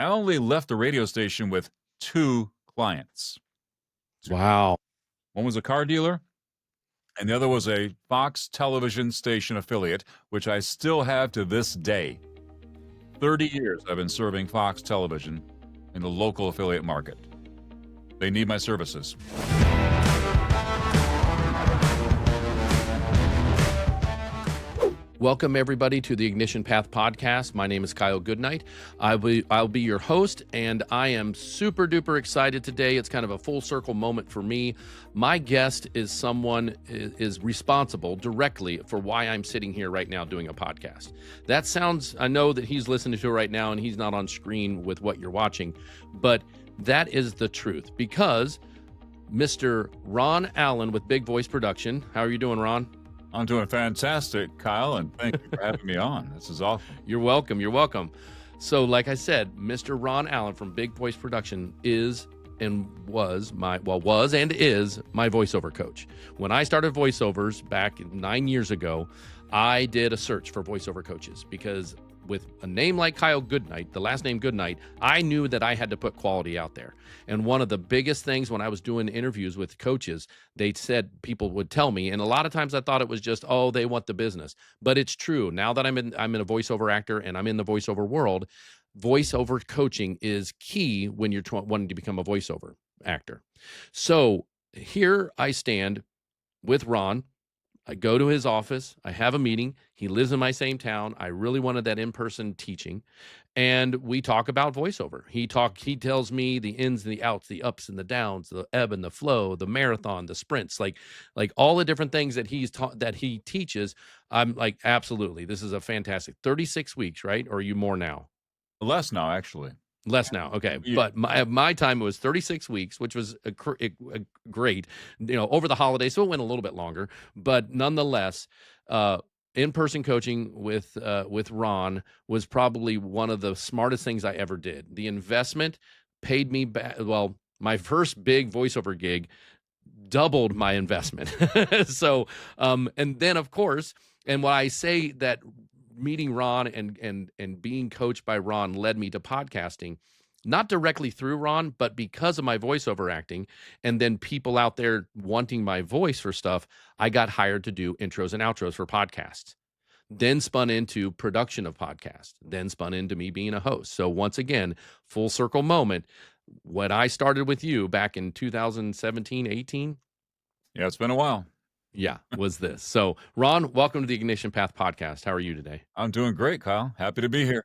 I only left the radio station with 2 clients. Wow. One was a car dealer, and the other was a Fox television station affiliate, which I still have to this day. 30 years I've been serving Fox television in the local affiliate market. They need my services. Welcome, everybody, to the Ignition Path podcast. My name is Kyle Goodnight. I'll be your host, and I am super duper excited today. It's kind of a full circle moment for me. My guest is someone is responsible directly for why I'm sitting here right now doing a podcast. That sounds, I know that he's listening to it right now, and he's not on screen with what you're watching, but that is the truth, because Mr. Ron Allan with Big Voice Production. How are you doing, Ron? I'm doing fantastic, Kyle, and thank you for having me on. This is awesome. You're welcome. You're welcome. So, like I said, Mr. Ron Allan from Big Voice Production is my voiceover coach. When I started voiceovers back 9 years ago, I did a search for voiceover coaches because with a name like Kyle Goodnight, the last name Goodnight, I knew that I had to put quality out there. And one of the biggest things when I was doing interviews with coaches, they said, people would tell me, and a lot of times I thought it was just, oh, they want the business. But it's true. Now that I'm in a voiceover actor and I'm in the voiceover world, voiceover coaching is key when you're wanting to become a voiceover actor. So here I stand with Ron. I go to his office. I have a meeting. He lives in my same town. I really wanted that in-person teaching. And we talk about voiceover. He tells me the ins and the outs, the ups and the downs, the ebb and the flow, the marathon, the sprints, like all the different things that he teaches. I'm like, absolutely. This is a fantastic 36 weeks, right? Or are you more now? Less now, actually. Less now. Okay. Yeah. But my time was 36 weeks, which was a great, over the holidays. So it went a little bit longer, but nonetheless, in-person coaching with Ron was probably one of the smartest things I ever did. The investment paid me back. Well, my first big voiceover gig doubled my investment. So, and then of course, and when I say that meeting Ron and being coached by Ron led me to podcasting, not directly through Ron, but because of my voiceover acting, and then people out there wanting my voice for stuff, I got hired to do intros and outros for podcasts, then spun into production of podcasts, then spun into me being a host. So once again, full circle moment. When I started with you back in 2017, 18. Yeah, it's been a while. Yeah, was this. So, Ron, welcome to the Ignition Path podcast. How are you today? I'm doing great, Kyle. Happy to be here.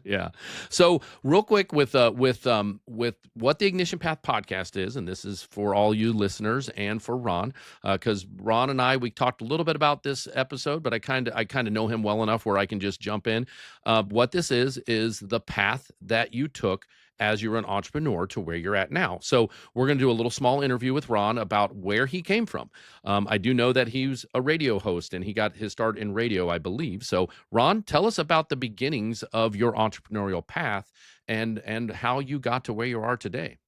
Yeah. So, real quick with what the Ignition Path podcast is, and this is for all you listeners and for Ron, because Ron and we talked a little bit about this episode, but I kind of know him well enough where I can just jump in. What this is the path that you took as you're an entrepreneur to where you're at now. So we're going to do a little small interview with Ron about where he came from. I do know that he was a radio host and he got his start in radio, I believe. So Ron, tell us about the beginnings of your entrepreneurial path and how you got to where you are today.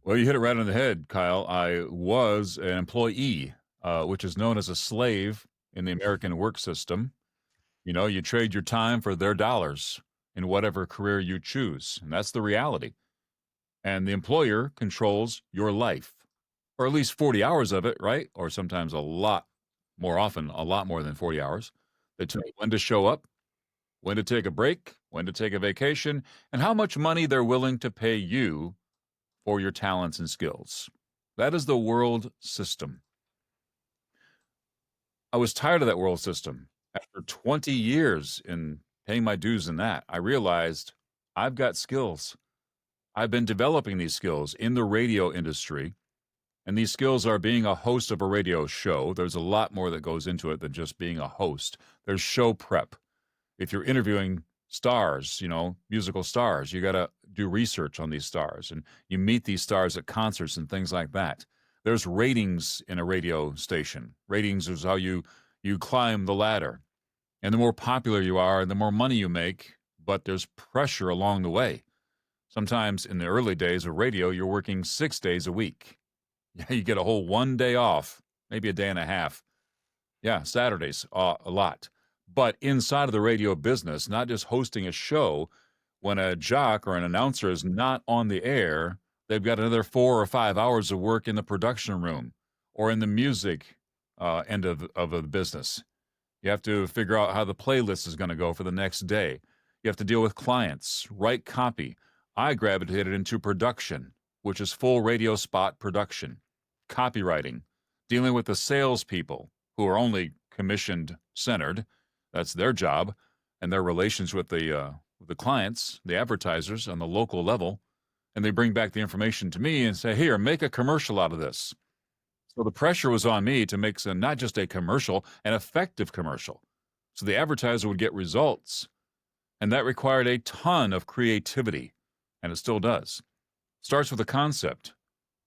Well, you hit it right on the head, Kyle. I was an employee, which is known as a slave in the American work system. You trade your time for their dollars in whatever career you choose. And that's the reality. And the employer controls your life, or at least 40 hours of it, right? Or sometimes a lot more than 40 hours. They tell you when to show up, when to take a break, when to take a vacation, and how much money they're willing to pay you for your talents and skills. That is the world system. I was tired of that world system. After 20 years in paying my dues in that, I realized I've got skills. I've been developing these skills in the radio industry, and these skills are being a host of a radio show. There's a lot more that goes into it than just being a host. There's show prep. If you're interviewing stars, musical stars, you got to do research on these stars, and you meet these stars at concerts and things like that. There's ratings in a radio station. Ratings is how you climb the ladder. And the more popular you are, the more money you make, but there's pressure along the way. Sometimes in the early days of radio, you're working 6 days a week. Yeah, you get a whole 1 day off, maybe a day and a half. Yeah, Saturdays, a lot. But inside of the radio business, not just hosting a show, When a jock or an announcer is not on the air, they've got another 4 or 5 hours of work in the production room or in the music end of the business. You have to figure out how the playlist is going to go for the next day. You have to deal with clients, write copy. I gravitated into production, which is full radio spot production, copywriting, dealing with the salespeople who are only commissioned centered. That's their job, and their relations with the clients, the advertisers on the local level. And they bring back the information to me and say, here, make a commercial out of this. So the pressure was on me to make not just a commercial, an effective commercial. So the advertiser would get results. And that required a ton of creativity, and it still does. Starts with a concept,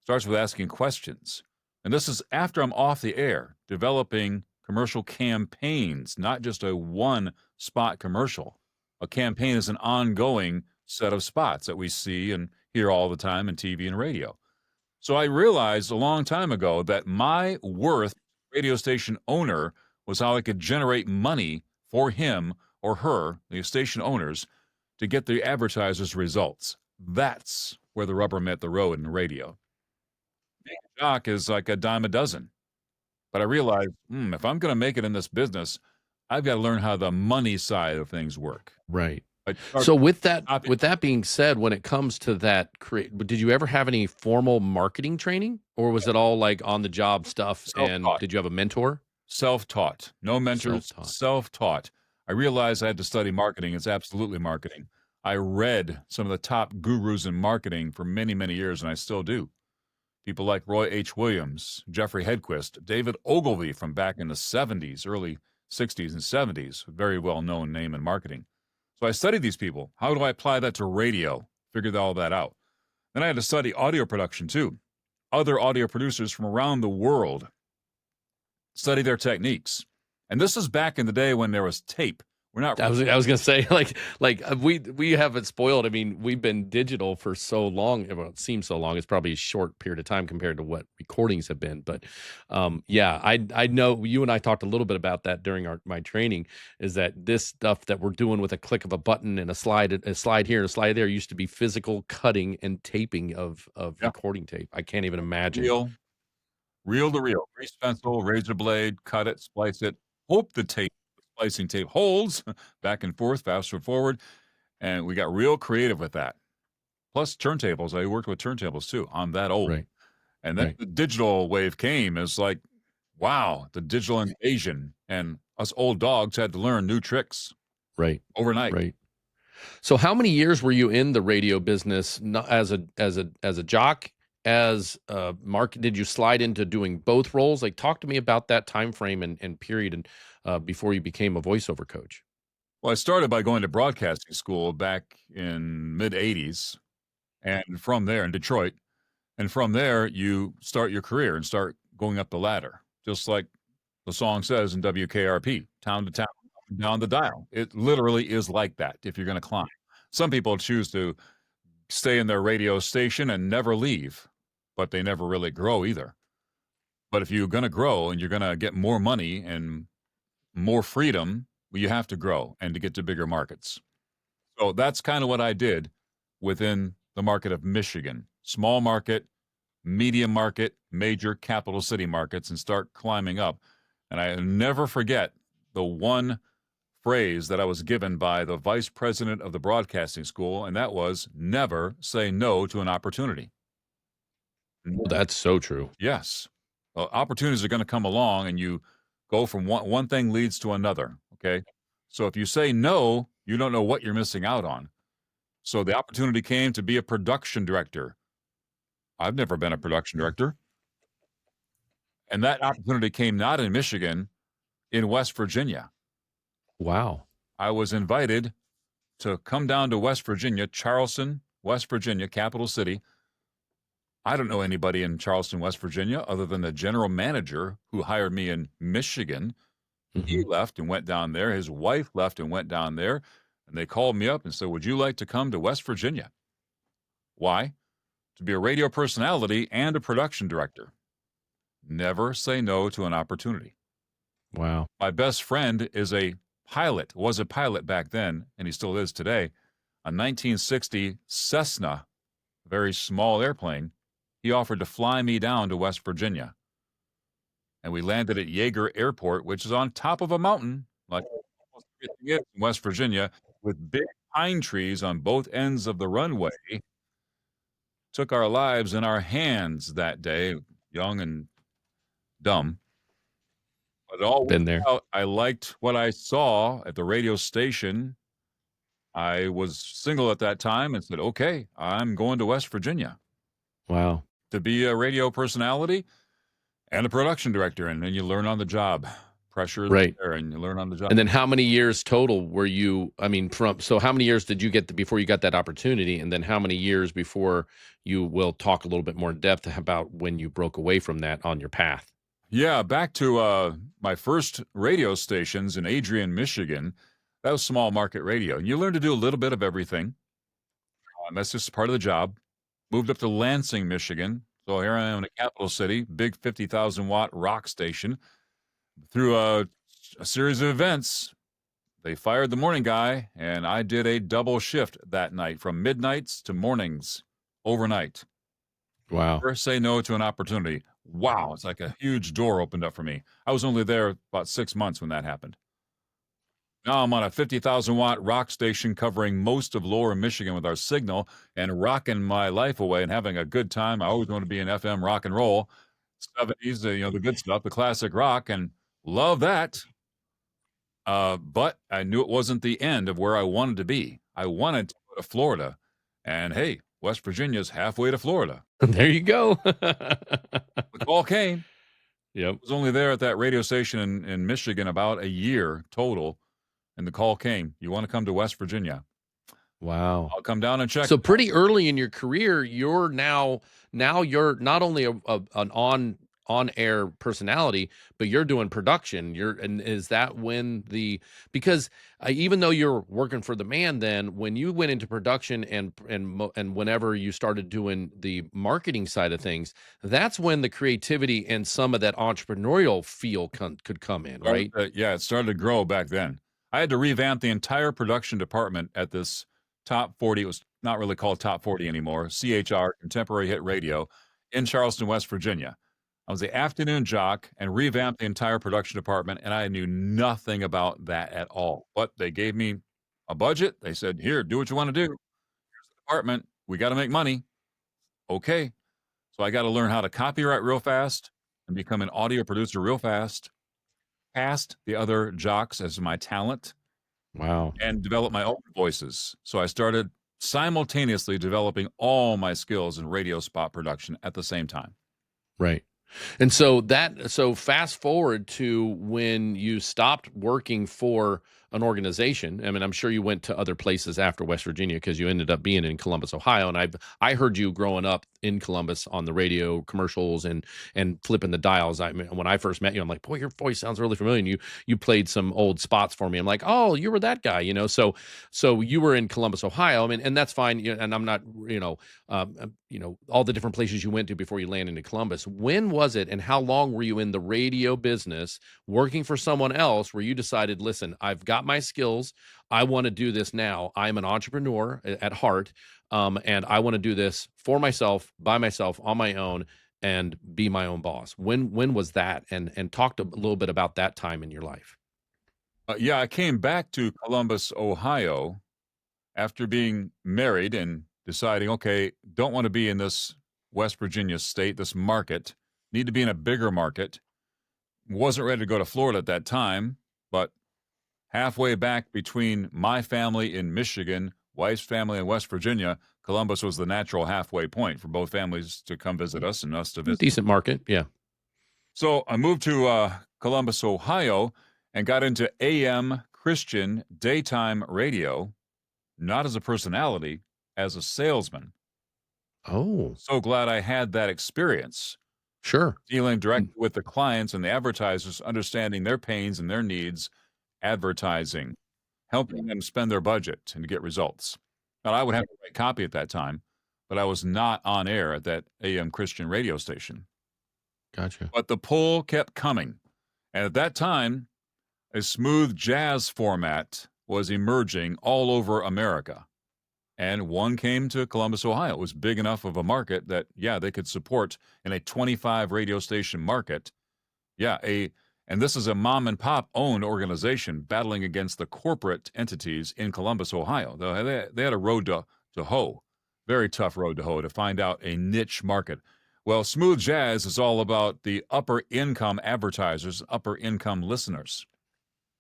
starts with asking questions. And this is after I'm off the air, developing commercial campaigns, not just a one spot commercial. A campaign is an ongoing set of spots that we see and hear all the time in TV and radio. So I realized a long time ago that my worth radio station owner was how I could generate money for him or her, the station owners, to get the advertisers' results. That's where the rubber met the road in radio. Being a jock is like a dime a dozen. But I realized, if I'm going to make it in this business, I've got to learn how the money side of things work. Right. So with that being said, when it comes to that, did you ever have any formal marketing training, or was it all like on the job stuff? And did you have a mentor? Self-taught, no mentors, self-taught. I realized I had to study marketing. It's absolutely marketing. I read some of the top gurus in marketing for many, many years, and I still do. People like Roy H. Williams, Jeffrey Hedquist, David Ogilvy from back in the 70s, early 60s and 70s, a very well-known name in marketing. So I studied these people. How do I apply that to radio? Figured all that out. Then I had to study audio production too. Other audio producers from around the world. Study their techniques. And this is back in the day when there was tape. We're not. I was gonna say like we have it spoiled. I mean, we've been digital for so long. Well, it seems so long. It's probably a short period of time compared to what recordings have been. But yeah, I know you and I talked a little bit about that during my training. Is that this stuff that we're doing with a click of a button and a slide here and a slide there used to be physical cutting and taping of recording tape. I can't even imagine. Reel to reel, grease pencil, razor blade, cut it, splice it. Hope the splicing tape holds back and forth, faster forward. And we got real creative with that. Plus turntables. I worked with turntables too. I'm that old. Right. And then the digital wave came. It's like, wow, the digital invasion. And us old dogs had to learn new tricks. Right. Overnight. Right. So how many years were you in the radio business as a jock? As did you slide into doing both roles? Like, talk to me about that time frame and period and before you became a voiceover coach. Well, I started by going to broadcasting school back in mid 80s, and from there in Detroit, and from there you start your career and start going up the ladder, just like the song says in WKRP, town to town, down the dial. It literally is like that if you're going to climb. Some people choose to stay in their radio station and never leave, but they never really grow either. But if you're going to grow and you're going to get more money and more freedom, well, you have to grow and to get to bigger markets. So that's kind of what I did within the market of Michigan. Small market, medium market, major capital city markets, and start climbing up. And I never forget the one phrase that I was given by the vice president of the broadcasting school, and that was never say no to an opportunity. Well, that's so true. Yes. Well, opportunities are going to come along, and you go from one thing leads to another, okay? So if you say no, you don't know what you're missing out on. So the opportunity came to be a production director. I've never been a production director. And that opportunity came not in Michigan, in West Virginia. Wow. I was invited to come down to West Virginia, Charleston, West Virginia, capital city. I don't know anybody in Charleston, West Virginia, other than the general manager who hired me in Michigan. Mm-hmm. He left and went down there. His wife left and went down there. And they called me up and said, would you like to come to West Virginia? Why? To be a radio personality and a production director. Never say no to an opportunity. Wow. My best friend is a pilot, was a pilot back then, and he still is today. a 1960 Cessna, very small airplane. He offered to fly me down to West Virginia. And we landed at Yeager Airport, which is on top of a mountain, like almost everything is in West Virginia, with big pine trees on both ends of the runway. Took our lives in our hands that day, young and dumb. But it all Been worked there. out. I liked what I saw at the radio station. I was single at that time and said, "Okay, I'm going to West Virginia Wow. to be a radio personality and a production director," and then you learn on the job. Pressure is Right. there, and you learn on the job. And then how many years total were you, I mean, so how many years did you get before you got that opportunity? And then how many years before you will talk a little bit more in depth about when you broke away from that on your path? Yeah, back to my first radio stations in Adrian, Michigan. That was small market radio. And you learn to do a little bit of everything. That's just part of the job. Moved up to Lansing, Michigan. So here I am in a capital city, big 50,000 watt rock station. Through a series of events, they fired the morning guy, and I did a double shift that night from midnights to mornings overnight. Wow. Never say no to an opportunity. Wow, it's like a huge door opened up for me. I was only there about 6 months when that happened. Now I'm on a 50,000 watt rock station covering most of lower Michigan with our signal and rocking my life away and having a good time. I always want to be in FM rock and roll, 70s, the good stuff, the classic rock, and love that. But I knew it wasn't the end of where I wanted to be. I wanted to go to Florida. And hey, West Virginia's halfway to Florida. There you go. The call came. Yep. I was only there at that radio station in Michigan about a year total, and the call came. You want to come to West Virginia? Wow. I'll come down and check. So pretty early in your career, you're now you're not only an on air personality, but you're doing production. And is that when because even though you're working for the man, then when you went into production and whenever you started doing the marketing side of things, that's when the creativity and some of that entrepreneurial feel could come in, right? Yeah, it started to grow back then. I had to revamp the entire production department at this Top 40. It was not really called Top 40 anymore. CHR, Contemporary Hit Radio, in Charleston, West Virginia. I was the afternoon jock and revamped the entire production department, and I knew nothing about that at all. But they gave me a budget. They said, "Here, do what you want to do. Here's the department. We got to make money." Okay. So I got to learn how to copyright real fast and become an audio producer real fast, past the other jocks as my talent, Wow. and develop my own voices. So I started simultaneously developing all my skills in radio spot production at the same time. Right. And so fast forward to when you stopped working for an organization. I mean, I'm sure you went to other places after West Virginia because you ended up being in Columbus, Ohio. And I heard you growing up in Columbus on the radio commercials and flipping the dials. I mean, when I first met you, I'm like, boy, your voice sounds really familiar. And you played some old spots for me. I'm like, oh, you were that guy, So you were in Columbus, Ohio. I mean, and that's fine. And I'm not, all the different places you went to before you landed in Columbus. When was it, and how long were you in the radio business working for someone else where you decided, listen, I've got my skills. I want to do this now. I'm an entrepreneur at heart. And I want to do this for myself, by myself, on my own, and be my own boss. When was that? And talk a little bit about that time in your life. Yeah, I came back to Columbus, Ohio after being married and deciding, okay, don't want to be in this West Virginia state, this market, need to be in a bigger market. Wasn't ready to go to Florida at that time, but halfway back between my family in Michigan, wife's family in West Virginia, Columbus was the natural halfway point for both families to come visit us and us to visit. Decent market, yeah. So I moved to Columbus, Ohio, and got into AM Christian daytime radio, not as a personality, as a salesman. Oh, So glad I had that experience, sure. dealing directly with the clients and the advertisers, understanding their pains and their needs, advertising, helping them spend their budget and get results. Now, I would have to write copy at that time, but I was not on air at that AM Christian radio station. Gotcha. But the pull kept coming. And at that time, a smooth jazz format was emerging all over America. and one came to Columbus, Ohio. It was big enough of a market that, yeah, they could support in a 25 radio station market. Yeah, and this is a mom and pop owned organization battling against the corporate entities in Columbus, Ohio. They had a road to hoe, very tough road to hoe to find out a niche market. Well, smooth jazz is all about the upper income advertisers, upper income listeners.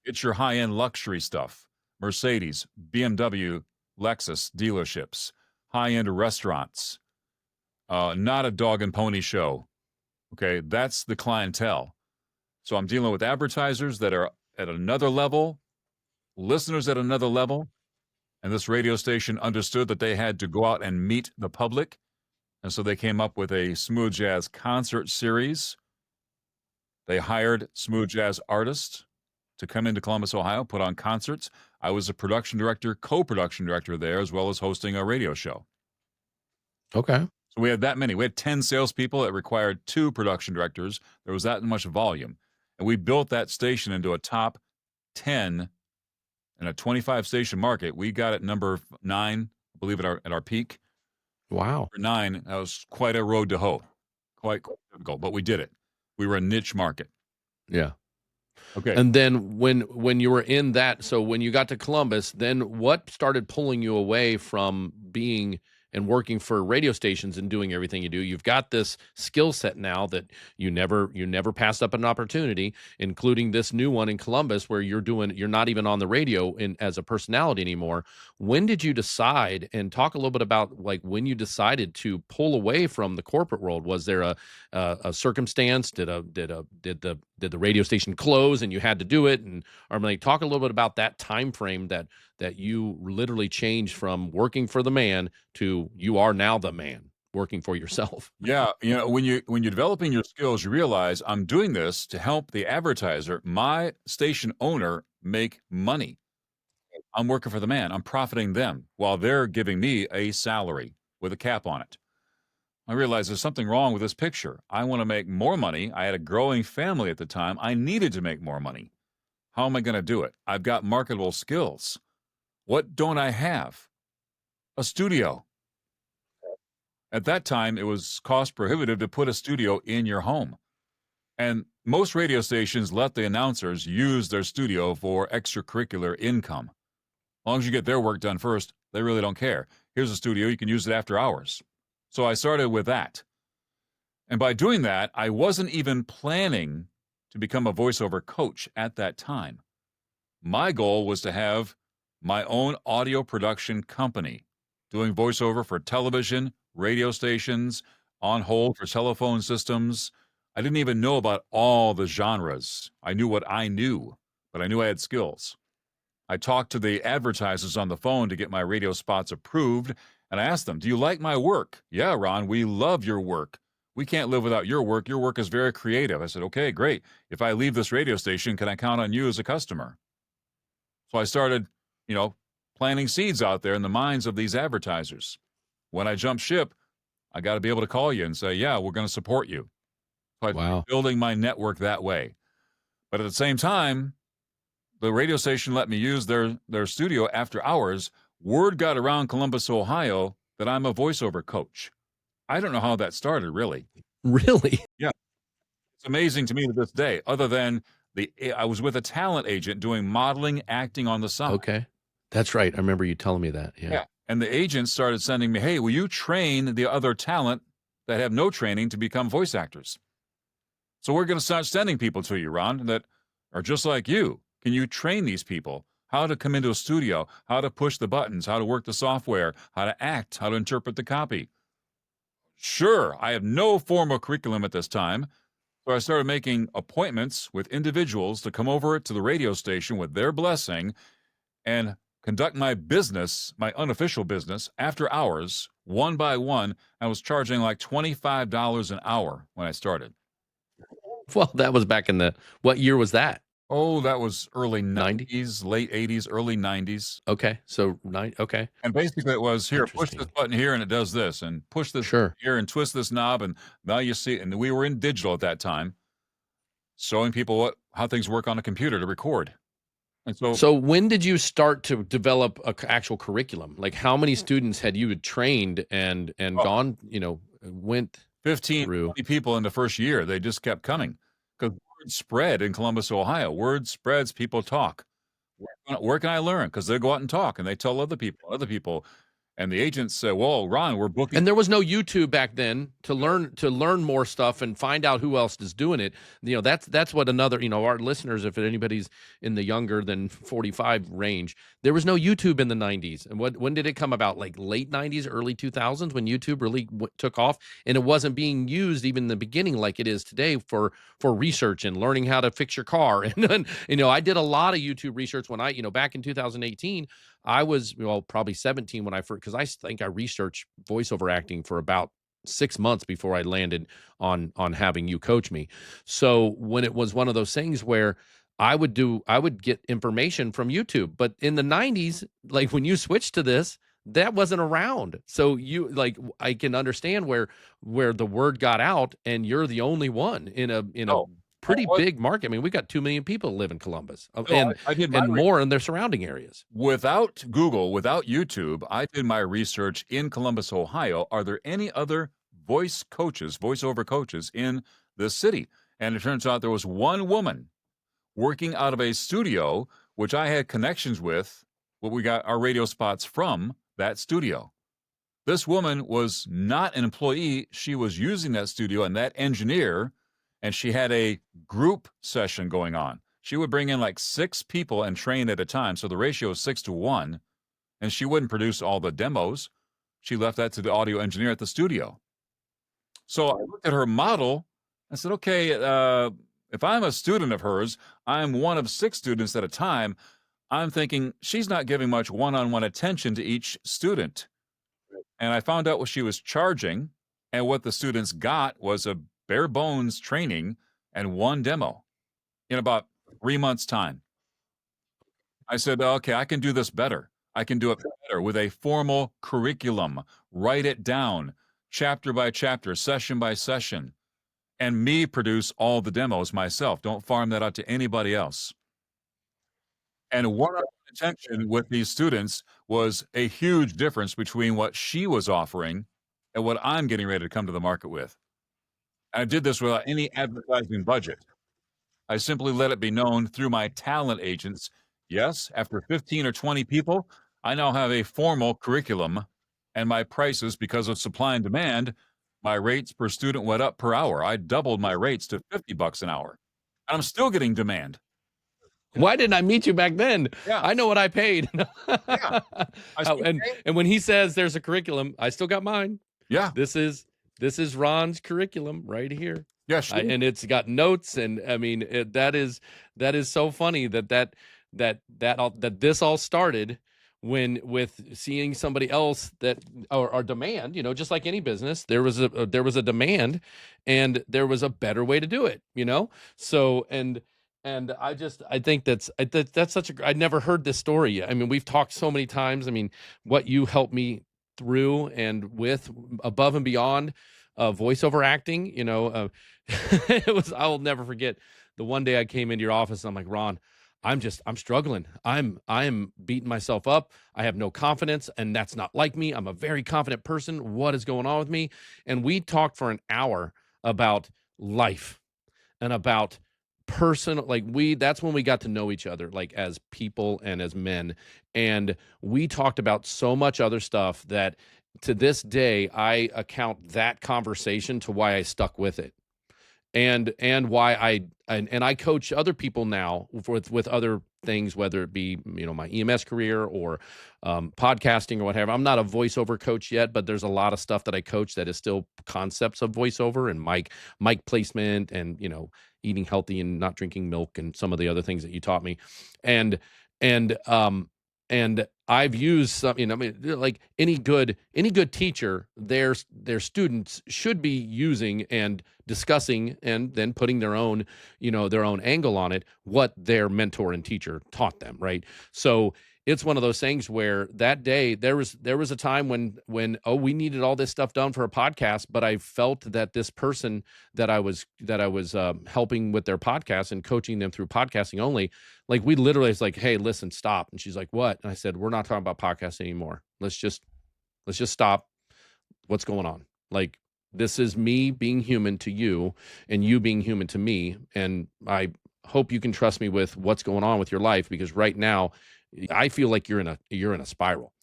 It's your high end luxury stuff, Mercedes, BMW, Lexus dealerships, high end restaurants, not a dog and pony show. Okay, that's the clientele. So I'm dealing with advertisers that are at another level, listeners at another level. And this radio station understood that they had to go out and meet the public. And so they came up with a smooth jazz concert series. They hired smooth jazz artists to come into Columbus, Ohio, put on concerts. I was a production director, co-production director there, as well as hosting a radio show. Okay. So we had that many. We had 10 salespeople. It required 2 production directors. There was that much volume. And we built that station into a top 10 in a 25 station market. We got it number 9, I believe, at our peak. Wow. For 9, that was quite a road to hoe. Quite difficult, but we did it. We were a niche market. Yeah. Okay. And then when you were in that, so when you got to Columbus, then what started pulling you away from being and working for radio stations and doing everything you do? You've got this skill set now that you never passed up an opportunity, including this new one in Columbus where you're not even on the radio as a personality anymore. When did you decide, and talk a little bit about like when you decided to pull away from the corporate world? Was there a circumstance? Did the radio station close and you had to do it? And or like talk a little bit about that time frame that you literally changed from working for the man to you are now the man working for yourself. Yeah, when you're developing your skills, you realize I'm doing this to help the advertiser, my station owner, make money. I'm working for the man. I'm profiting them while they're giving me a salary with a cap on it. I realized there's something wrong with this picture. I want to make more money. I had a growing family at the time. I needed to make more money. How am I going to do it? I've got marketable skills. What don't I have? A studio. At that time, it was cost prohibitive to put a studio in your home. And most radio stations let the announcers use their studio for extracurricular income. As long as you get their work done first, they really don't care. Here's a studio, you can use it after hours. So I started with that. And by doing that, I wasn't even planning to become a voiceover coach at that time. My goal was to have my own audio production company, doing voiceover for television, radio stations, on hold for telephone systems. I didn't even know about all the genres. I knew what I knew, but I knew I had skills. I talked to the advertisers on the phone to get my radio spots approved, and I asked them, do you like my work? Yeah, Ron, we love your work. We can't live without your work. Your work is very creative. I said, okay, great. If I leave this radio station, can I count on you as a customer? So I started, planting seeds out there in the minds of these advertisers. When I jump ship, I got to be able to call you and say, yeah, we're going to support you. So I started building my network that way. But at the same time, the radio station let me use their studio after hours. Word got around Columbus, Ohio, that I'm a voiceover coach. I don't know how that started, really. Really? Yeah. It's amazing to me to this day, other than I was with a talent agent doing modeling, acting on the side. Okay. That's right. I remember you telling me that. Yeah. And the agent started sending me, hey, will you train the other talent that have no training to become voice actors? So we're going to start sending people to you, Ron, that are just like you. Can you train these people how to come into a studio, how to push the buttons, how to work the software, how to act, how to interpret the copy? Sure, I have no formal curriculum at this time. So I started making appointments with individuals to come over to the radio station with their blessing and conduct my business, my unofficial business, after hours, one by one. I was charging like $25 an hour when I started. Well, that was back in what year was that? Oh, that was early 90s, late 80s, early 90s. Okay. So, okay. And basically it was, here, push this button here and it does this, and push this here and twist this knob, and now you see, and we were in digital at that time, showing people how things work on a computer to record. And so So when did you start to develop a actual curriculum? Like how many students had you trained and oh, gone, went 15, through? 20 people in the first year, they just kept coming because word spread in Columbus, Ohio. Word spreads, people talk. Where can I learn? Because they go out and talk, and they tell other people, and the agents say, "Well, Ron, we're booking." And there was no YouTube back then to learn more stuff and find out who else is doing it. That's what another, our listeners, if anybody's in the younger than 45 range, there was no YouTube in the 90s. And when did it come about? Like late 90s, early 2000s when YouTube really took off, and it wasn't being used even in the beginning like it is today for research and learning how to fix your car. And I did a lot of YouTube research when back in 2018. I was, probably 17 when I first, because I think I researched voiceover acting for about 6 months before I landed on having you coach me. So when it was one of those things where I would get information from YouTube, but in the 90s, like when you switched to this, that wasn't around. So I can understand where the word got out, and you're the only one in a Oh, pretty what? big market. I mean, we got 2 million people live in Columbus, No, I did my and more in their surrounding areas. without Google, without YouTube, I did my research in Columbus, Ohio. Are there any other voiceover coaches in this city? And it turns out there was one woman working out of a studio, which I had connections with, what we got our radio spots from that studio. This woman was not an employee. She was using that studio and that engineer, and she had a group session going on. She would bring in like 6 people and train at a time. So the ratio is 6-to-1, and she wouldn't produce all the demos. She left that to the audio engineer at the studio. So I looked at her model. I said, okay, if I'm a student of hers, I'm one of 6 students at a time. I'm thinking she's not giving much one-on-one attention to each student. And I found out what she was charging, and what the students got was a bare bones training and 1 demo in about 3 months' time. I said, okay, I can do this better. I can do it better with a formal curriculum. Write it down, chapter by chapter, session by session, and me produce all the demos myself. Don't farm that out to anybody else. And one-on-one attention with these students was a huge difference between what she was offering and what I'm getting ready to come to the market with. I did this without any advertising budget. I simply let it be known through my talent agents. Yes, after 15 or 20 people, I now have a formal curriculum, and my prices, because of supply and demand, my rates per student went up per hour. I doubled my rates to $50 an hour. And I'm still getting demand. Why didn't I meet you back then? Yeah. I know what I paid. Yeah. I said, And okay. and when he says there's a curriculum, I still got mine. Yeah. This is Ron's curriculum right here. Yeah, sure. And it's got notes, and I mean that is so funny that this all started when with seeing somebody else that or demand, just like any business, there was a demand, and there was a better way to do it, so and I think that's such a, I'd never heard this story yet. I mean, we've talked so many times. I mean, what you helped me through and with above and beyond voiceover acting, it was, I'll never forget the one day I came into your office and I'm like, Ron, I'm struggling. I'm beating myself up. I have no confidence, and that's not like me. I'm a very confident person. What is going on with me? And we talked for an hour about life and about that's when we got to know each other, like as people and as men. And we talked about so much other stuff that to this day, I account that conversation to why I stuck with it. And why I coach other people now with other things, whether it be my EMS career or podcasting or whatever. I'm not a voiceover coach yet, but there's a lot of stuff that I coach that is still concepts of voiceover and mic placement and eating healthy and not drinking milk and some of the other things that you taught me, and and I've used some, I mean, like any good teacher, their students should be using and discussing and then putting their own, their own angle on it, what their mentor and teacher taught them, right? So it's one of those things where that day there was a time when oh, we needed all this stuff done for a podcast, but I felt that this person that I was helping with their podcast and coaching them through podcasting only, like we literally, it's like, hey, listen, stop. And she's like, what? And I said, we're not talking about podcasting anymore. Let's just stop. What's going on? Like, this is me being human to you and you being human to me. And I hope you can trust me with what's going on with your life, because right now I feel like you're in a spiral.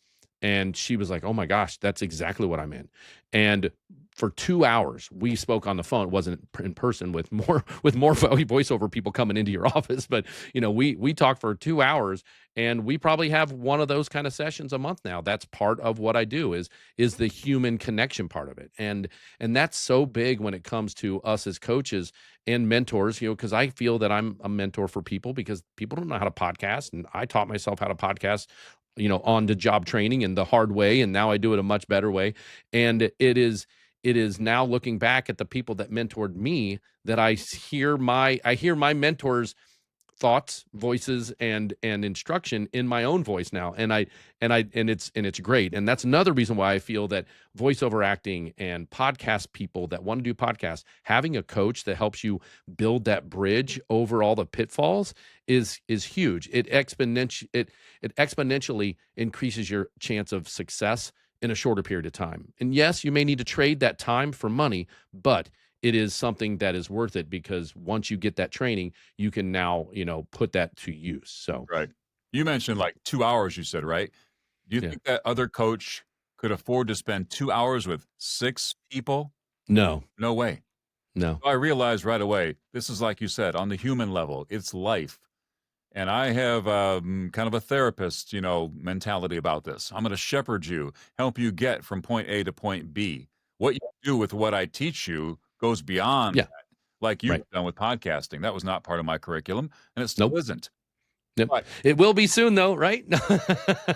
And she was like, oh my gosh, that's exactly what I'm in. And for 2 hours, we spoke on the phone. It wasn't in person, with more voiceover people coming into your office. But, we talked for 2 hours, and we probably have one of those kind of sessions a month now. That's part of what I do is the human connection part of it. And that's so big when it comes to us as coaches and mentors, because I feel that I'm a mentor for people, because people don't know how to podcast. And I taught myself how to podcast, on the job training and the hard way. And now I do it a much better way. And it is now, looking back at the people that mentored me, that I hear my mentors' thoughts, voices, and instruction in my own voice now. And it's great. And that's another reason why I feel that voiceover acting and podcast people that want to do podcasts, having a coach that helps you build that bridge over all the pitfalls is huge. It exponentially increases your chance of success in a shorter period of time. And yes, you may need to trade that time for money, but it is something that is worth it, because once you get that training, you can now, put that to use. So, Right. You mentioned like 2 hours, you said, right? Do you yeah. think that other coach could afford to spend 2 hours with 6 people? No. No way. No. I realized right away, this is, like you said, on the human level, it's life. And I have kind of a therapist, mentality about this. I'm going to shepherd you, help you get from point A to point B. What you do with what I teach you goes beyond Yeah. that. Like you've Right. done with podcasting. That was not part of my curriculum, and it still Nope. isn't. Yep. But It will be soon, though, right?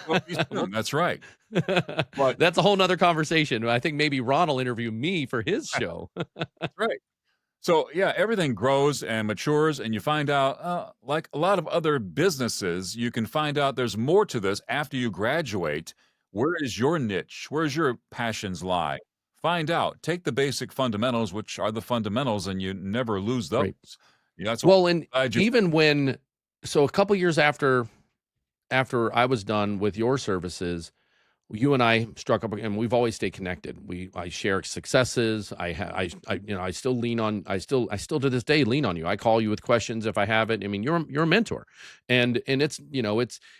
well, that's right. But That's a whole nother conversation. I think maybe Ron will interview me for his show. that's right. So, yeah, everything grows and matures, and you find out, like a lot of other businesses, you can find out there's more to this after you graduate. Where is your niche? Where's your passions lie? Find out. Take the basic fundamentals, which are the fundamentals, and you never lose those. Right. Yeah, that's what Well, and I do. even so a couple years after I was done with your services, you and I struck up, and we've always stayed connected. I share successes. I still lean on, I still to this day lean on you. I call you with questions if I have it. I mean, you're a mentor, and it's,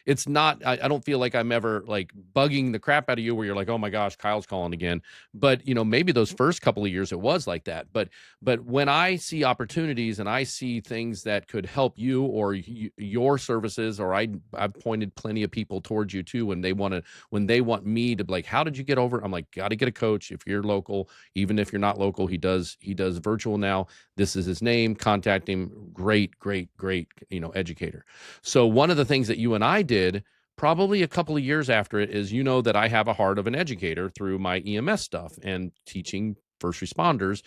it's not, I don't feel like I'm ever like bugging the crap out of you where you're like, oh my gosh, Kyle's calling again. But, maybe those first couple of years it was like that. But when I see opportunities and I see things that could help you or your services, or I've pointed plenty of people towards you too, when they want me to, like, how did you get over? I'm like, got to get a coach. If you're local, even if you're not local, he does virtual now. This is his name. Contact him. Great, educator. So one of the things that you and I did probably a couple of years after it is, that I have a heart of an educator through my EMS stuff and teaching first responders,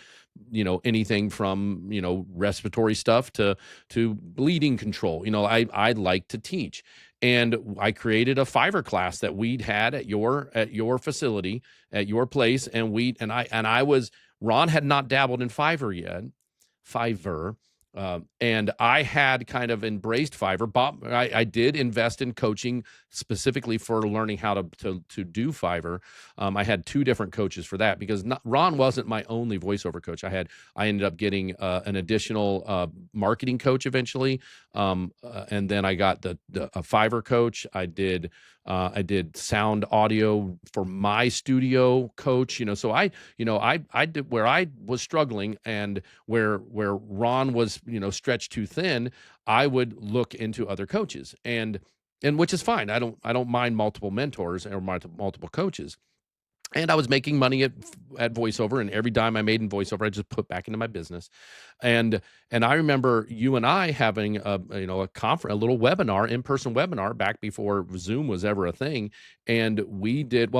anything from, respiratory stuff to bleeding control. I like to teach. And I created a Fiverr class that we'd had at your facility, at your place. And Ron had not dabbled in Fiverr yet. And I had kind of embraced Fiverr. I did invest in coaching specifically for learning how to do Fiverr. I had 2 different coaches for that, because Ron wasn't my only voiceover coach. I ended up getting an additional marketing coach eventually, and then I got a Fiverr coach. I did sound audio for my studio coach. So I did where I was struggling, and where Ron was, stretched too thin, I would look into other coaches, and which is fine. I don't mind multiple mentors or multiple coaches. And I was making money at voiceover, and every dime I made in voiceover, I just put back into my business. And I remember you and I having a conference, a little webinar, in-person webinar, back before Zoom was ever a thing. And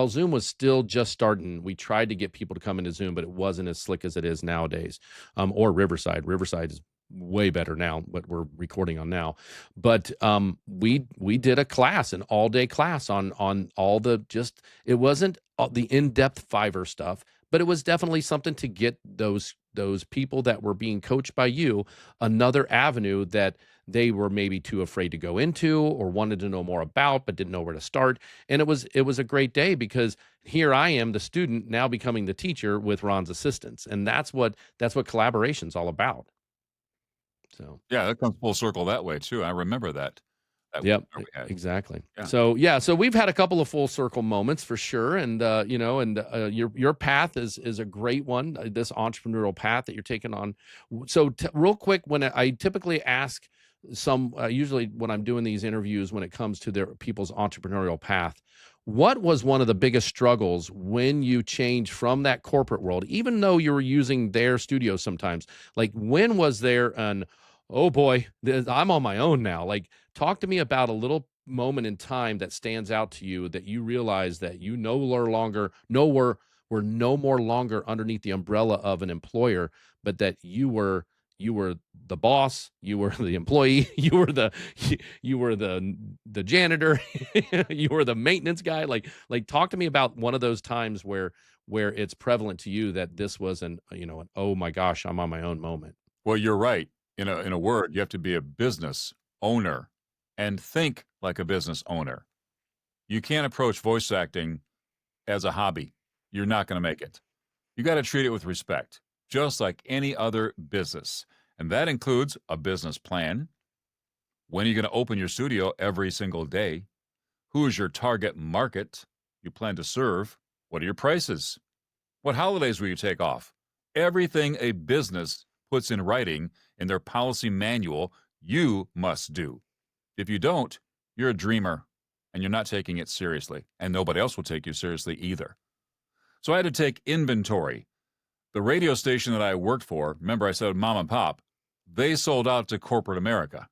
Zoom was still just starting. We tried to get people to come into Zoom, but it wasn't as slick as it is nowadays. Or Riverside. Riverside is way better now, what we're recording on now. But we did a class, an all-day class on all the, just, it wasn't the in-depth Fiverr stuff, but it was definitely something to get those people that were being coached by you another avenue that they were maybe too afraid to go into or wanted to know more about but didn't know where to start. And it was a great day, because here I am, the student, now becoming the teacher with Ron's assistance. And that's what collaboration's all about. So, Yeah, that comes full circle that way too. I remember that yep, webinar we had. exactly. Yeah. So, yeah, so we've had a couple of full circle moments for sure. And, your path is a great one, this entrepreneurial path that you're taking on. So real quick, when I typically ask usually when I'm doing these interviews, when it comes to their people's entrepreneurial path, what was one of the biggest struggles when you changed from that corporate world, even though you were using their studio sometimes? Like, when was there oh boy, I'm on my own now? Like, talk to me about a little moment in time that stands out to you, that you realize that you no longer were no more longer underneath the umbrella of an employer, but that you were the boss, you were the employee, you were the janitor, you were the maintenance guy. Like talk to me about one of those times where it's prevalent to you that this was an oh my gosh, I'm on my own moment. Well, you're right. In a word, you have to be a business owner and think like a business owner. You can't approach voice acting as a hobby. You're not going to make it. You got to treat it with respect, just like any other business. And that includes a business plan. When are you going to open your studio every single day? Who is your target market you plan to serve? What are your prices? What holidays will you take off? Everything a business puts in writing in their policy manual, you must do. If you don't, you're a dreamer and you're not taking it seriously, and nobody else will take you seriously either. So I had to take inventory. The radio station that I worked for, remember I said mom and pop, they sold out to corporate America.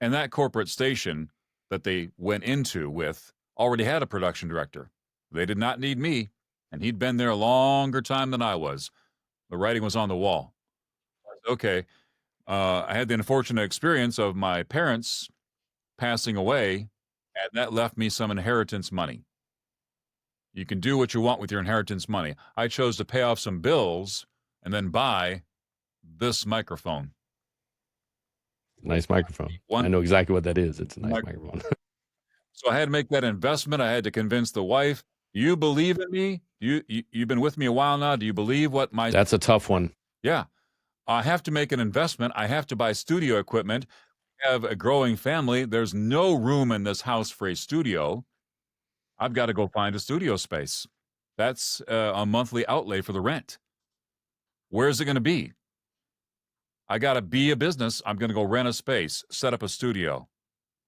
And that corporate station that they went into with already had a production director. They did not need me, and he'd been there a longer time than I was. The writing was on the wall. Okay, I had the unfortunate experience of my parents passing away, and that left me some inheritance money. You can do what you want with your inheritance money. I chose to pay off some bills and then buy this microphone. Nice microphone. I know exactly what that is. It's a nice microphone. So I had to make that investment. I had to convince the wife, you believe in me? You've been with me a while now. Do you believe what my... That's a tough one. Yeah. I have to make an investment. I have to buy studio equipment. I have a growing family. There's no room in this house for a studio. I've got to go find a studio space. That's a monthly outlay for the rent. Where's it going to be? I got to be a business. I'm going to go rent a space, set up a studio.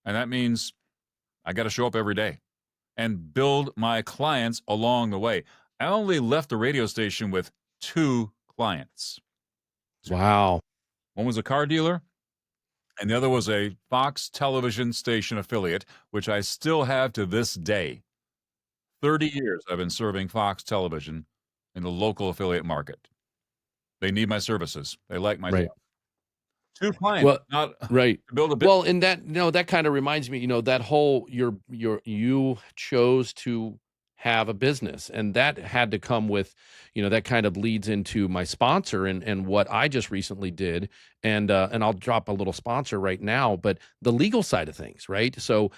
And that means I got to show up every day and build my clients along the way. I only left the radio station with 2 clients. Wow. One was a car dealer, and the other was a Fox television station affiliate, which I still have to this day. 30 years I've been serving Fox television in the local affiliate market. They need my services. They like my stuff. 2 clients, well, not right. to build a business. Well, and that kind of reminds me, that whole you chose to have a business, and that had to come with, that kind of leads into my sponsor and what I just recently did. And I'll drop a little sponsor right now, but the legal side of things, right? So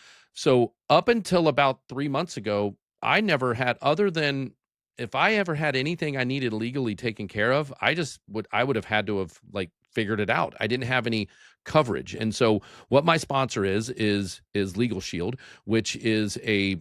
up until about 3 months ago, I never had, other than if I ever had anything I needed legally taken care of, I would have had to have figured it out. I didn't have any coverage. And so what my sponsor is LegalShield, which is a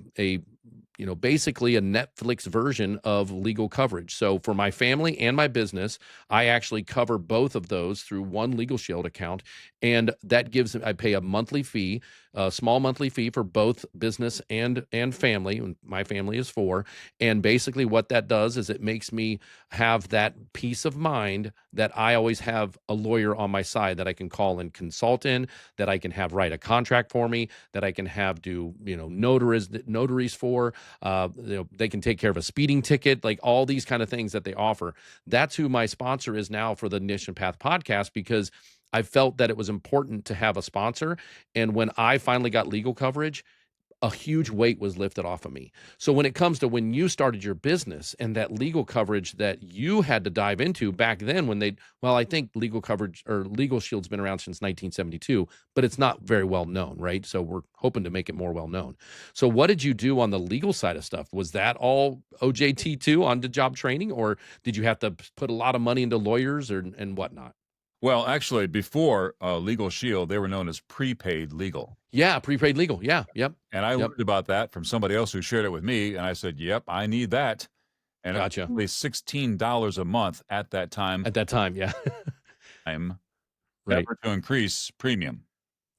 basically a Netflix version of legal coverage. So for my family and my business, I actually cover both of those through one LegalShield account. And that I pay a monthly fee, a small monthly fee for both business and family. My family is 4. And basically what that does is it makes me have that peace of mind that I always have a lawyer on my side that I can call and consult in, that I can have write a contract for me, that I can have do, notaries for, they can take care of a speeding ticket, like all these kind of things that they offer. That's who my sponsor is now for the Niche and Path podcast, because I felt that it was important to have a sponsor. And when I finally got legal coverage, a huge weight was lifted off of me. So when it comes to when you started your business and that legal coverage that you had to dive into back then when well, I think legal coverage or Legal Shield's been around since 1972, but it's not very well known, right? So we're hoping to make it more well known. So what did you do on the legal side of stuff? Was that all OJT2 on the job training, or did you have to put a lot of money into lawyers and whatnot? Well, actually, before LegalShield, they were known as prepaid legal. Yeah, prepaid legal. Yeah, yep, And I yep. learned about that from somebody else who shared it with me. And I said, yep, I need that. And it was Gotcha. only $16 a month at that time, At that time, yeah. Right. never to increase premium.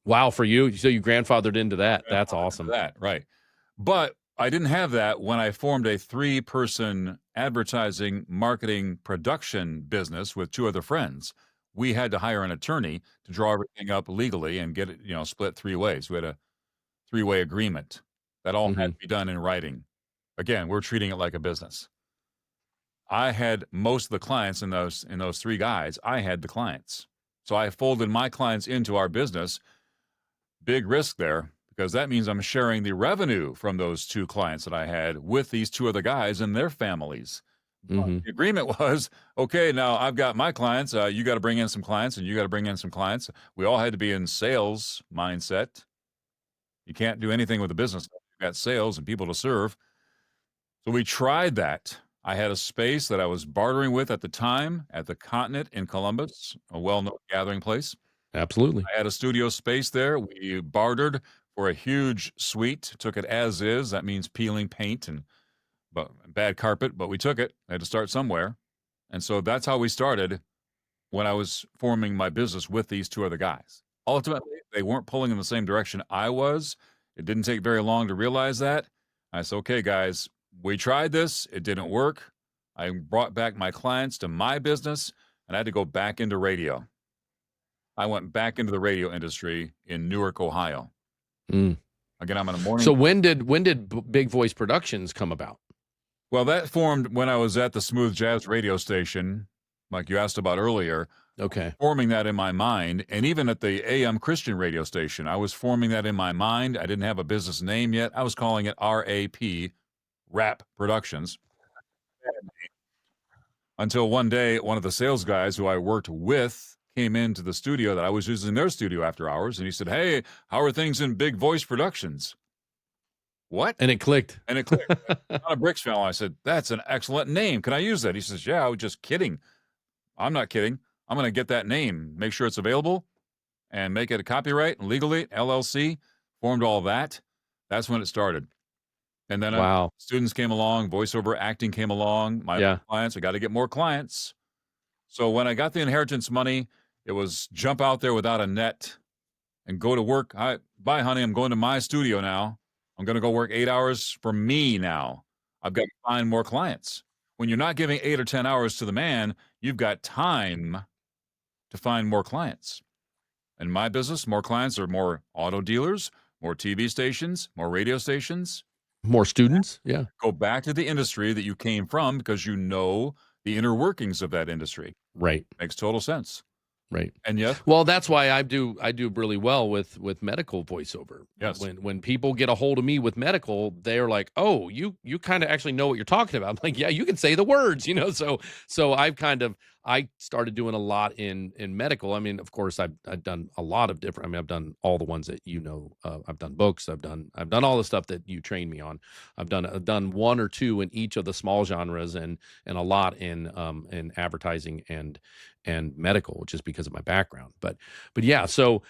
Wow, for you. So you grandfathered into that. That's Grandfathered into awesome. that, right. But I didn't have that when I formed a 3-person advertising, marketing, production business with 2 other friends. We had to hire an attorney to draw everything up legally and get it, split 3 ways. We had a 3-way agreement. That all had Mhm. to be done in writing. Again, we're treating it like a business. I had most of the clients in those 3 guys, I had the clients. So I folded my clients into our business. Big risk there because that means I'm sharing the revenue from those 2 clients that I had with these 2 other guys and their families. But Mhm. the agreement was, okay, now I've got my clients, you gotta bring in some clients, and you gotta bring in some clients. We all had to be in sales mindset. You can't do anything with a business. You've got sales and people to serve. So we tried that. I had a space that I was bartering with at the time at the Continent in Columbus, a well-known gathering place. Absolutely. I had a studio space there. We bartered for a huge suite, took it as is. That means peeling paint and bad carpet, but we took it. I had to start somewhere. And so that's how we started when I was forming my business with these 2 other guys. Ultimately, they weren't pulling in the same direction I was. It didn't take very long to realize that. I said, okay, guys, we tried this. It didn't work. I brought back my clients to my business and I had to go back into radio. I went back into the radio industry in Newark, Ohio. Mm. Again, I'm in a morning. So when did Big Voice Productions come about? Well, that formed when I was at the Smooth Jazz radio station, like you asked about earlier, Okay. forming that in my mind. And even at the AM Christian radio station, I was forming that in my mind. I didn't have a business name yet. I was calling it RAP, Rap Productions. Until one day, one of the sales guys who I worked with came into the studio that I was using their studio after hours. And he said, hey, how are things in Big Voice Productions? What? And it clicked. And it clicked. Not a bricks fellow. I said, that's an excellent name. Can I use that? He says, yeah, I was just kidding. I'm not kidding. I'm going to get that name, make sure it's available, and make it a copyright and legally, LLC, formed all that. That's when it started. And then Wow. students came along, voiceover acting came along, my Yeah. clients, I got to get more clients. So when I got the inheritance money, it was jump out there without a net and go to work. Bye, honey, I'm going to my studio now. I'm going to go work 8 hours for me now. I've got to find more clients. When you're not giving 8 or 10 hours to the man, you've got time to find more clients. In my business, more clients are more auto dealers, more TV stations, more radio stations. More students? Yeah. Go back to the industry that you came from because you know the inner workings of that industry. Right. Makes total sense. Right. And yes, Well, that's why I do really well with medical voiceover. Yes. When people get a hold of me with medical, they're like, "Oh, you kind of actually know what you're talking about." I'm like, "Yeah, you can say the words," you know. So I started doing a lot in medical. I mean, of course, I've done a lot of different. I mean, I've done all the ones that you know. I've done books. I've done all the stuff that you trained me on. I've done 1 or 2 in each of the small genres and a lot in advertising and medical, just because of my background. But yeah, so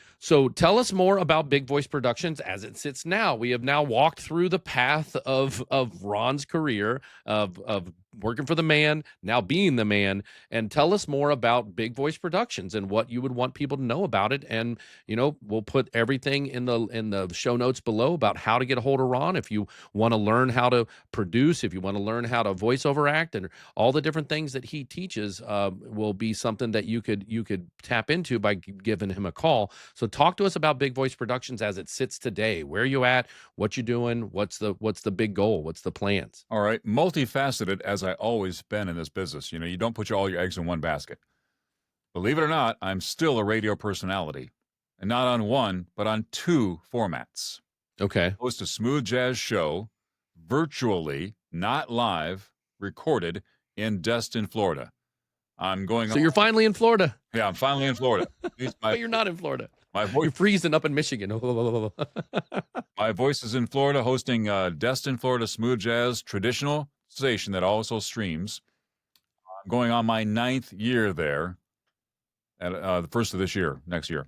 tell us more about Big Voice Productions as it sits now. We have now walked through the path of Ron's career of working for the man, now being the man, and tell us more about Big Voice Productions and what you would want people to know about it. And we'll put everything in the show notes below about how to get a hold of Ron if you want to learn how to produce, if you want to learn how to voiceover act, and all the different things that he teaches will be something that you could tap into by giving him a call. So talk to us about Big Voice Productions as it sits today. Where are you at? What you doing? What's the big goal? What's the plans? all right, multifaceted as I always been in this business. You don't put all your eggs in one basket. Believe it or not, I'm still a radio personality, and not on one, but on two formats. Okay. Host a smooth jazz show virtually, not live, recorded in Destin, Florida. I'm going So on. you're finally in Florida, Yeah, I'm finally in Florida. but you're not in Florida. My voice, You're freezing up in Michigan. my voice is in Florida, hosting Destin, Florida smooth jazz traditional station that also streams. I'm going on my 9th year there at the first of this year, next year.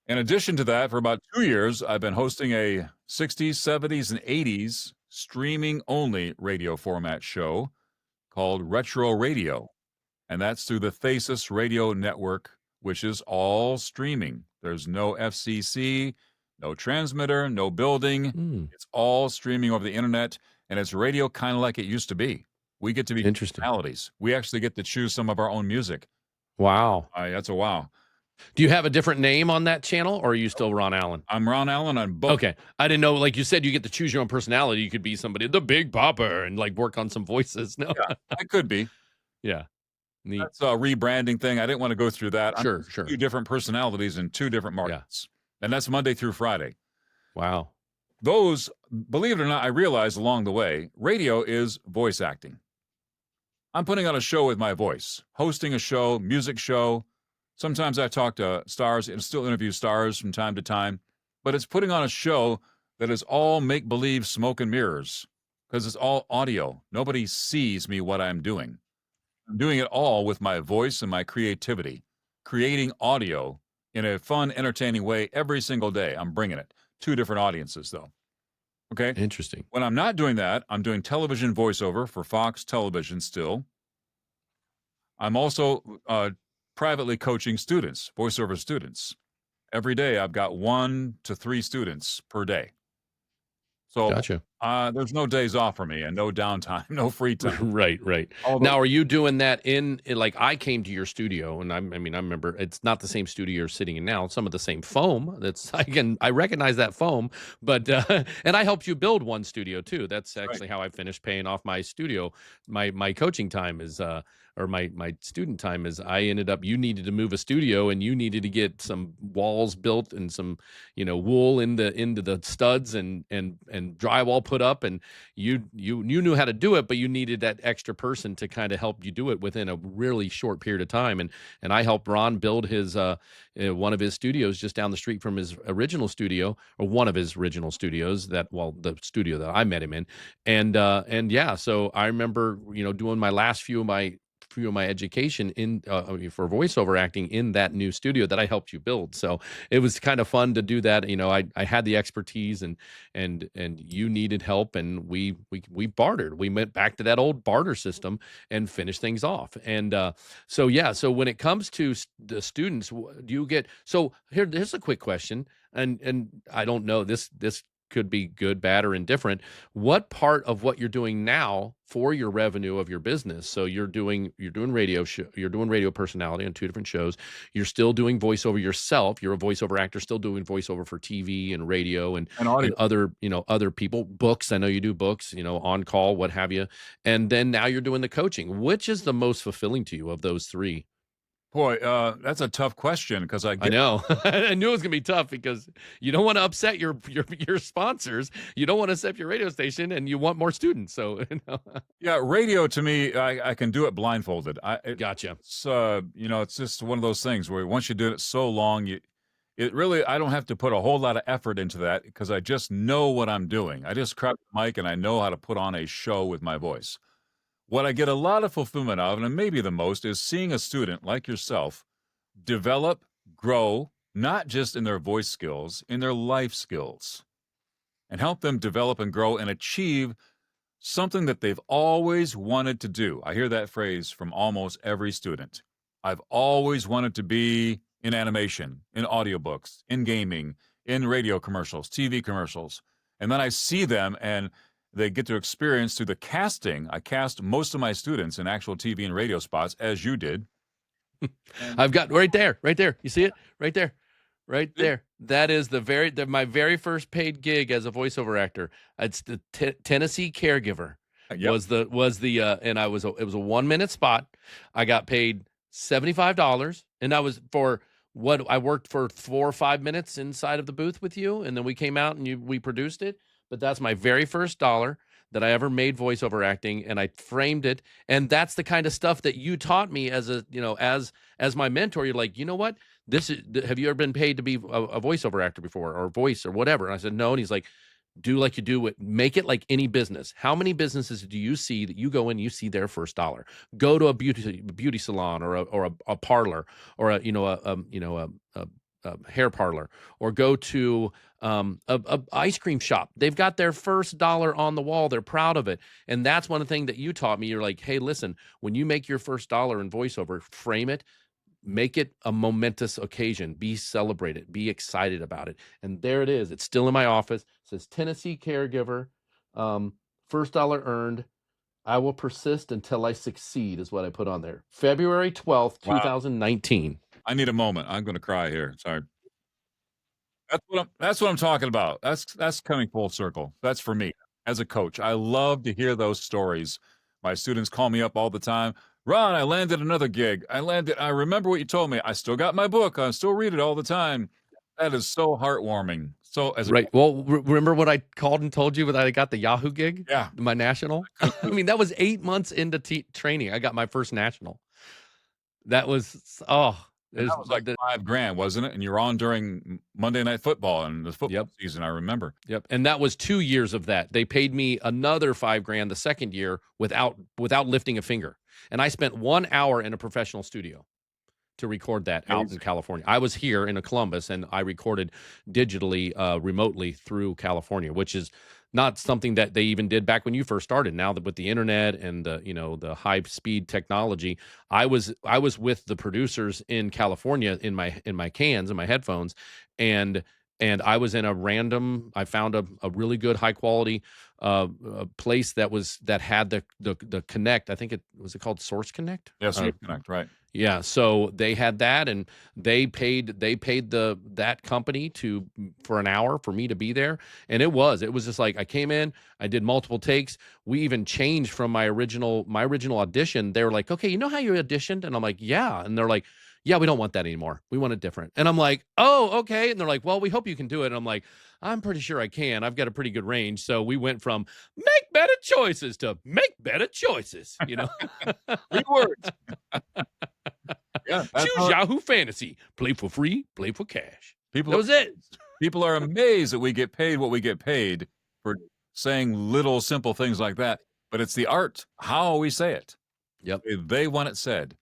In addition to that, for about 2 years, I've been hosting a 60s, 70s, and 80s streaming only radio format show called Retro Radio. And that's through the Thesis Radio Network, which is all streaming. There's no FCC, no transmitter, no building. Hmm, It's all streaming over the internet, and it's radio kind of like it used to be. We get to be interesting. personalities. We actually get to choose some of our own music. Wow. That's a wow. Do you have a different name on that channel, or are you still Ron Allan? I'm Ron Allan on both. Okay. I didn't know, like you said, you get to choose your own personality. You could be somebody, the Big Popper, and like work on some voices. No. Yeah, I could be. Yeah. Neat. That's a rebranding thing. I didn't want to go through that. Sure, I'm sure. 2 different personalities in 2 different markets. And that's Monday through Friday. Wow. Those, believe it or not, I realized along the way, radio is voice acting. I'm putting on a show with my voice, hosting a show, music show. Sometimes I talk to stars and still interview stars from time to time, but it's putting on a show that is all make-believe smoke and mirrors because it's all audio. Nobody sees me what I'm doing. I'm doing it all with my voice and my creativity, creating audio in a fun, entertaining way every single day. I'm bringing it. 2 different audiences, though. Okay? Interesting. When I'm not doing that, I'm doing television voiceover for Fox Television still. I'm also privately coaching students, voiceover students. Every day, I've got 1 to 3 students per day. So Gotcha. there's no days off for me and no downtime, no free time. Right. Although- Now, are you doing that like I came to your studio, and I remember it's not the same studio you're sitting in now. It's some of the same foam. That's I recognize that foam, but and I helped you build one studio too. That's actually how I finished paying off my studio. My coaching time is or my student time is you needed to move a studio, and you needed to get some walls built and some wool into the studs and drywall put up, and you knew how to do it, but you needed that extra person to kind of help you do it within a really short period of time. And I helped Ron build his one of his studios just down the street from his original studio, or one of his original studios the studio that I met him in. And yeah, so I remember doing my last few of my education in for voiceover acting in that new studio that I helped you build. So it was kind of fun to do that. I had the expertise, and you needed help, and we bartered. We went back to that old barter system and finished things off. And so when it comes to the students, do you get here's a quick question, and I don't know, this could be good, bad, or indifferent. What part of what you're doing now for your revenue of your business? So you're doing radio show, you're doing radio personality on 2 different shows. You're still doing voiceover yourself. You're a voiceover actor, still doing voiceover for TV and radio and audio. and other people. Books, I know you do books, on call, what have you. And then now you're doing the coaching. Which is the most fulfilling to you of those 3? Boy, that's a tough question because I know. I knew it was gonna be tough because you don't want to upset your sponsors. You don't want to upset your radio station, and you want more students. So Yeah, radio to me, I can do it blindfolded. Gotcha. It's it's just one of those things where once you do it so long, I don't have to put a whole lot of effort into that because I just know what I'm doing. I just grab the mic and I know how to put on a show with my voice. What I get a lot of fulfillment of, and maybe the most, is seeing a student like yourself develop, grow, not just in their voice skills, in their life skills, and help them develop and grow and achieve something that they've always wanted to do. I hear that phrase from almost every student. I've always wanted to be in animation, in audiobooks, in gaming, in radio commercials, TV commercials. And then I see them and they get to experience through the casting. I cast most of my students in actual TV and radio spots, as you did. I've got right there. You see it? Right there. That is my very first paid gig as a voiceover actor. It's the Tennessee Caregiver. Yep. Was the and it was a 1-minute spot. I got paid $75, and that was for what I worked for 4 or 5 minutes inside of the booth with you, and then we came out and we produced it. But that's my very first dollar that I ever made voiceover acting, and I framed it. And that's the kind of stuff that you taught me as a, as my mentor. You're like, you know what? This is. Have you ever been paid to be a voiceover actor before, or voice or whatever? And I said no, and he's like, do like you do it, make it like any business. How many businesses do you see that you go in, you see their first dollar? Go to a beauty salon, or a parlor, or a hair parlor, or go to a ice cream shop. They've got their first dollar on the wall. They're proud of it. And that's one thing that you taught me. You're like, hey, listen, when you make your first dollar in voiceover, frame it, make it a momentous occasion, be celebrated, be excited about it. And there it is. It's still in my office. It says Tennessee caregiver, first dollar earned. I will persist until I succeed is what I put on there. February 12th, Wow. 2019. I need a moment. I'm going to cry here. Sorry. That's what I'm talking about. That's coming full circle. That's for me as a coach. I love to hear those stories. My students call me up all the time. Ron, I landed another gig. I remember what you told me. I still got my book. I still read it all the time. That is so heartwarming. So Right. Well, remember what I called and told you that I got the Yahoo gig? Yeah. My national? I mean, that was 8 months into training. I got my first national. That was, that was like $5,000, wasn't it? And you're on during Monday Night Football and the football season, I remember. Yep. And that was 2 years of that. They paid me another $5,000 the second year without lifting a finger. And I spent 1 hour in a professional studio to record that out in California. I was here in Columbus, and I recorded digitally, remotely through California, which is not something that they even did back when you first started. Now that with the internet and the high speed technology, I was with the producers in California in my cans and my headphones, and I was in I found a really good high quality place that had the Connect. I think it was called Source Connect. Yeah, Source Connect, right? Yeah, so they had that, and they paid that company for an hour for me to be there, and it was just like I came in, I did multiple takes. We even changed from my original audition. They were like, okay, you know how you auditioned? And I'm like, yeah, and they're like, yeah, we don't want that anymore. We want it different. And I'm like, oh, okay. And they're like, well, we hope you can do it. And I'm like, I'm pretty sure I can. I've got a pretty good range. So we went from make better choices to make better choices, 3 words. Yeah, choose Yahoo Fantasy. Play for free, play for cash. That was it. People are amazed that we get paid what we get paid for saying little simple things like that. But it's the art, how we say it. Yep. They want it said.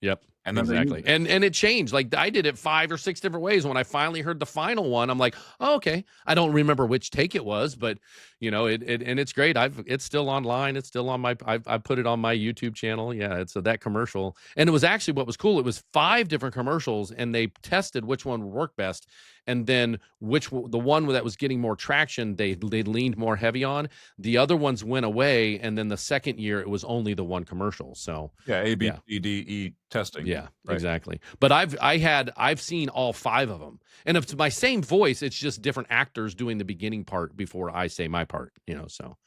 Yep. And exactly. And it changed. Like I did it 5 or 6 different ways. When I finally heard the final one, I'm like, oh, okay. I don't remember which take it was, but and it's great. It's still online. It's still on I put it on my YouTube channel. Yeah. It's that commercial. And it was actually, what was cool, it was 5 different commercials, and they tested which one would work best. And then the one that was getting more traction, they leaned more heavy on. The other ones went away, and then the second year it was only the one commercial. So yeah, A, B, C, D, E testing. Yeah, right. Exactly. But I've seen all 5 of them, and if it's my same voice, it's just different actors doing the beginning part before I say my part. So.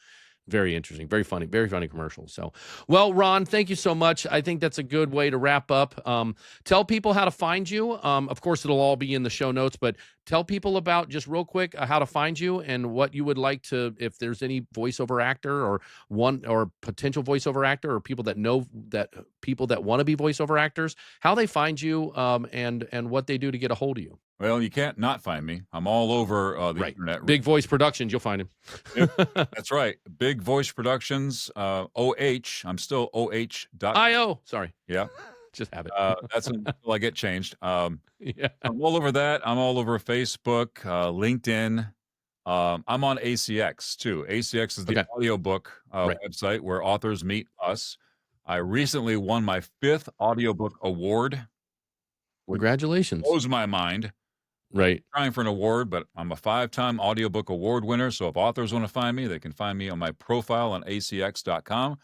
Very interesting, very funny commercials. So, well, Ron, thank you so much. I think that's a good way to wrap up. Tell people how to find you. Of course, it'll all be in the show notes, but tell people about, just real quick, how to find you and what you would like to, if there's any voiceover actor or potential voiceover actor, or people that want to be voiceover actors, how they find you, and what they do to get a hold of you. Well, you can't not find me. I'm all over the internet. Big Voice Productions, you'll find him. That's right. Big Voice Productions, OH. I'm still OH.io. Sorry. Yeah. Just have it. That's until I get changed. Yeah. I'm all over that. I'm all over Facebook, LinkedIn. I'm on ACX too. ACX is the audiobook website where authors meet us. I recently won my 5th audiobook award. Congratulations. Blows my mind. Right. I'm trying for an award, but I'm a 5-time audiobook award winner. So if authors want to find me, they can find me on my profile on acx.com.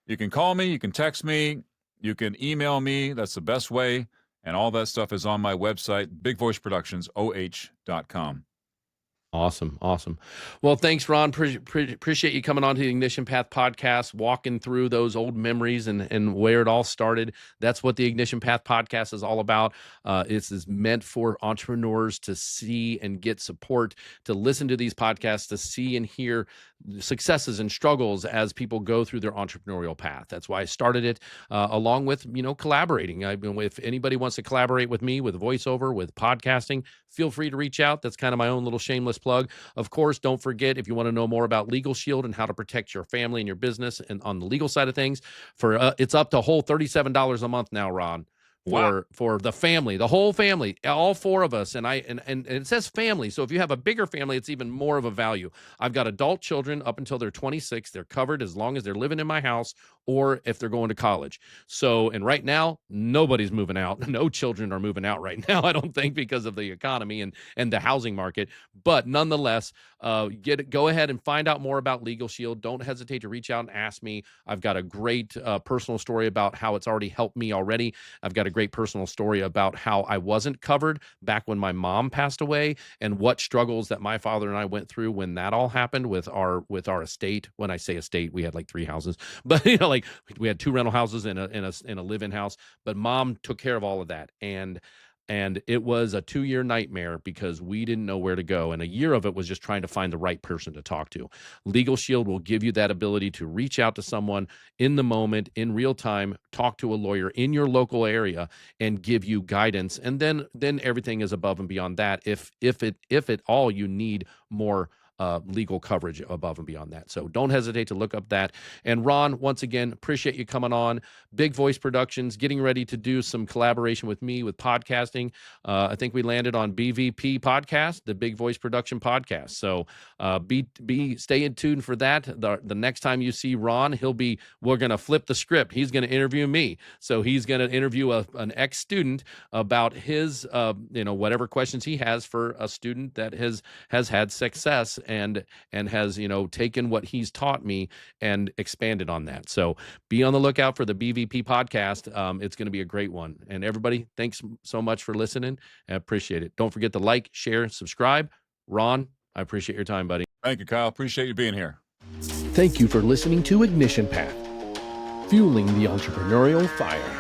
You can call me, you can text me, you can email me. That's the best way. And all that stuff is on my website, bigvoiceproductionsoh.com. Awesome. Awesome. Well, thanks, Ron. Appreciate you coming on to the Ignition Path podcast, walking through those old memories and where it all started. That's what the Ignition Path podcast is all about. It's is meant for entrepreneurs to see and get support, to listen to these podcasts, to see and hear successes and struggles as people go through their entrepreneurial path. That's why I started it, along with, collaborating. If anybody wants to collaborate with me with voiceover, with podcasting, feel free to reach out. That's kind of my own little shameless plug. Of course, don't forget, if you want to know more about LegalShield and how to protect your family and your business and on the legal side of things, it's up to a whole $37 a month now, Ron. Wow. For the family, the whole family, all four of us. And it says family. So if you have a bigger family, it's even more of a value. I've got adult children up until they're 26. They're covered as long as they're living in my house or if they're going to college. So, and right now, nobody's moving out. No children are moving out right now, I don't think, because of the economy and the housing market. But nonetheless, go ahead and find out more about LegalShield. Don't hesitate to reach out and ask me. I've got a great personal story about how it's already helped me already. I've got a great personal story about how I wasn't covered back when my mom passed away and what struggles that my father and I went through when that all happened with our estate. When I say estate, we had like 3 houses, but like we had 2 rental houses and a live-in house, but mom took care of all of that. And it was a 2-year nightmare because we didn't know where to go. And a year of it was just trying to find the right person to talk to. LegalShield will give you that ability to reach out to someone in the moment, in real time, talk to a lawyer in your local area and give you guidance. And then everything is above and beyond that. If at all you need more legal coverage above and beyond that. So don't hesitate to look up that. And Ron, once again, appreciate you coming on. Big Voice Productions, getting ready to do some collaboration with me with podcasting. I think we landed on BVP podcast, the Big Voice Production podcast. So stay in tune for that. The next time you see Ron, we're going to flip the script. He's going to interview me. So he's going to interview an ex-student about his, whatever questions he has for a student that has had success and has, taken what he's taught me and expanded on that. So be on the lookout for the BVP podcast. It's going to be a great one. And everybody, thanks so much for listening. I appreciate it. Don't forget to like, share, subscribe. Ron, I appreciate your time, buddy. Thank you, Kyle. Appreciate you being here. Thank you for listening to Ignition Path, fueling the entrepreneurial fire.